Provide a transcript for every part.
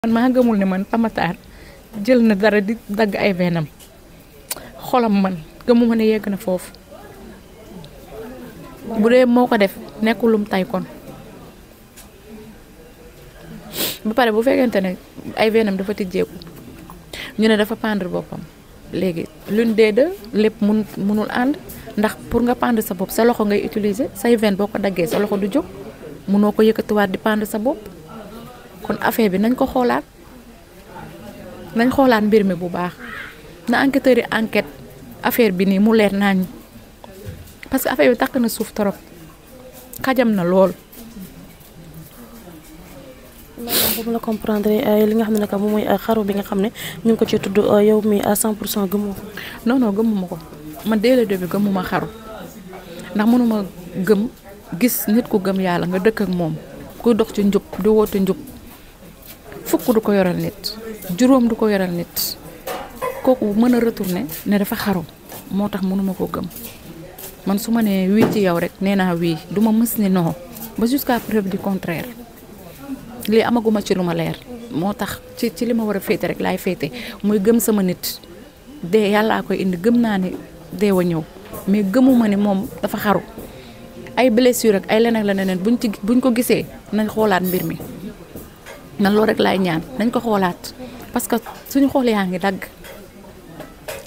man maa gëmul ne man Pamatar jël na dara di dagg ay veenam xolam man gëmuma ne yegg na foofu bu dee moo ko def nekkulum tay kon ba pare bu fekkente ne ay veenam dafa tijjeeku ñu ne dafa pendre boppam léegi l'une des deux lépp munul ànd ndax pour nga pendre sa bopp sa loxo ngay utiliser say veine boo ko daggee sa loxo du jóg munoo ko yëkkatiwaat di pendre sa bopp kon affaire bi nañ ko xoolaat mbir mi bu baax na enquêteurs yi enquête affaire bi nii mu leer nañ parce que affaire bi takk na suuf torop xajam na lool. maanaam bu ma la comprendre li nga xam ne nag moom mooy xaru bi nga xam ne ñu ngi ko ci tudd yow mi à 100% gëmoo ko. non gëmuma ko man dès le début gëmuma xaru ndax mënuma gëm gis nit ku gëm yàlla nga dëkk ak moom kuy dox ci njub di woote njub fukk du ko yoral nit juróom du ko yoral nit kooku mën a retourner ne dafa xaru moo tax mënuma ko gëm man su ma nee wii ci yow rek nee naa wii du ma mës ni non ba jusqu'à preuve du contraire lii amaguma ci lu ma leer moo tax ci li ma war a féete rek laay féete muy gëm sama nit dee yàllaa koy indi gëm naa ni dee wa ñëw mais gëmuma ni moom dafa xaru ay blessure ak ay leneen la neneen buñ ko gisee nañ xoolaat mbir mi man loolu rek laay ñaan nañ ko xoolaat parce que suñu xool yaa ngi dagg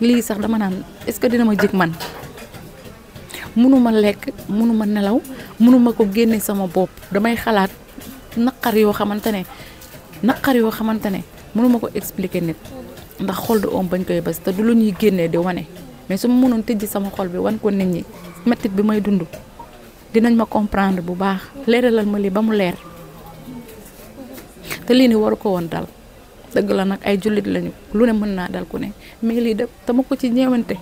lii sax dama naan est-ce que dina ma jig man mënuma lekk mënuma nelaw mënuma ko génne sama bopp damay xalaat naqar yoo xamante ne mënuma ko expliquer nit ndax xol du oom bañ koy bës te du lu ñuy génnee di wane mais su ma mënoon tëjji sama xol bi wan ko nit ñi mettit bi may dund dinañ ma comprendre bu baax leeralal ma lii ba mu leer te lii ni waru ko woon dal dëgg la nag ay jullit lañu lu ne mën naa dal ku ne mais lii de dama ko ci ñeewante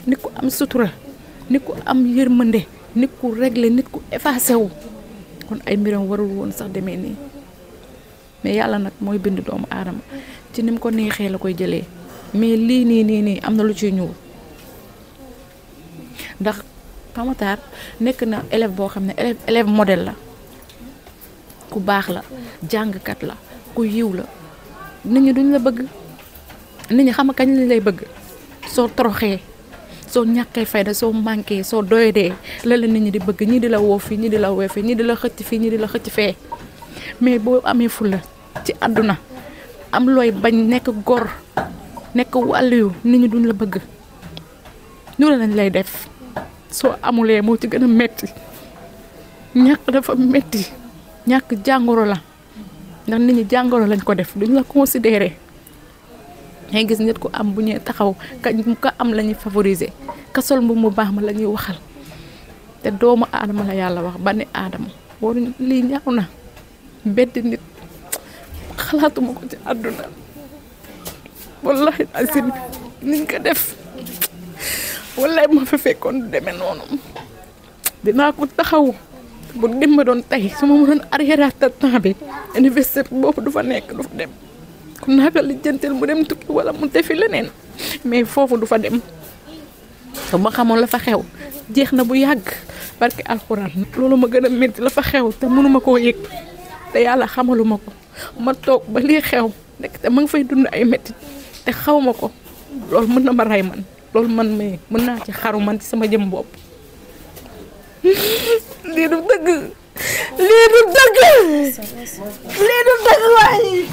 nit ku am sutura nit ku am yërmande nit ku réglé nit ku effacé wu kon ay mbiram warul woon sax demee nii mais yàlla nag mooy bind doomu aadama ci ni mu ko neexee la koy jëlee mais lii nii am na lu ciy ñuul ndax Pamatar nekk na élève boo xam ne élève modèle la ku baax la jàngkat la ku yiw la nit ñi duñ la bëgg nit ñi xam kañ lañ lay bëgg soo toroxee soo ñàkkee fayda soo manqué soo doyadee la nit ñi di bëgg ñii di la woo fii ñii di la woo fii ñii di la xëcc fii ñii di la xëcc fee mais boo amee fulla ci àdduna am looy bañ nekk gor nekk wàllu nit ñi duñ la bëgg ñu la lañ lay def soo amulee moo ci gën a metti ñàkk dafa metti ñàkk jàngoro la ndax nit ñi jàngoro lañ ko def duñ la considérer ngay gis nit ku am bu ñuy taxaw ka am la ñuy favoriser ka sol mbu mu baax ma la ñuy waxal te doomu aadama la yàlla wax ba ne aadama waruñ lii ñaaw na beddi nit xalaatuma ko ci àdduna wallahi asin niñ ko def wallahi ma fa fekkoon du demee noonu dinaa ko taxaw bu dimba doon tey su ma mënoon arrière temps bi université boobu du fa nekk du fa dem kon naa ko lijjantil mu dem tukki wala mu defi leneen mais foofu du fa dem te ma xamoon la fa xew jeex na bu yàgg barke alxuraan loolu ma gën a métti la fa xew te mënuma koo yëg te yàlla xamaluma ko ma toog ba lii xew nekk te ma nga fay dund ay métti te xaw ma ko loolu mën na ma rey man loolu man mën naa ci xaru man ci sama jëm bopp lii du dëgg waaye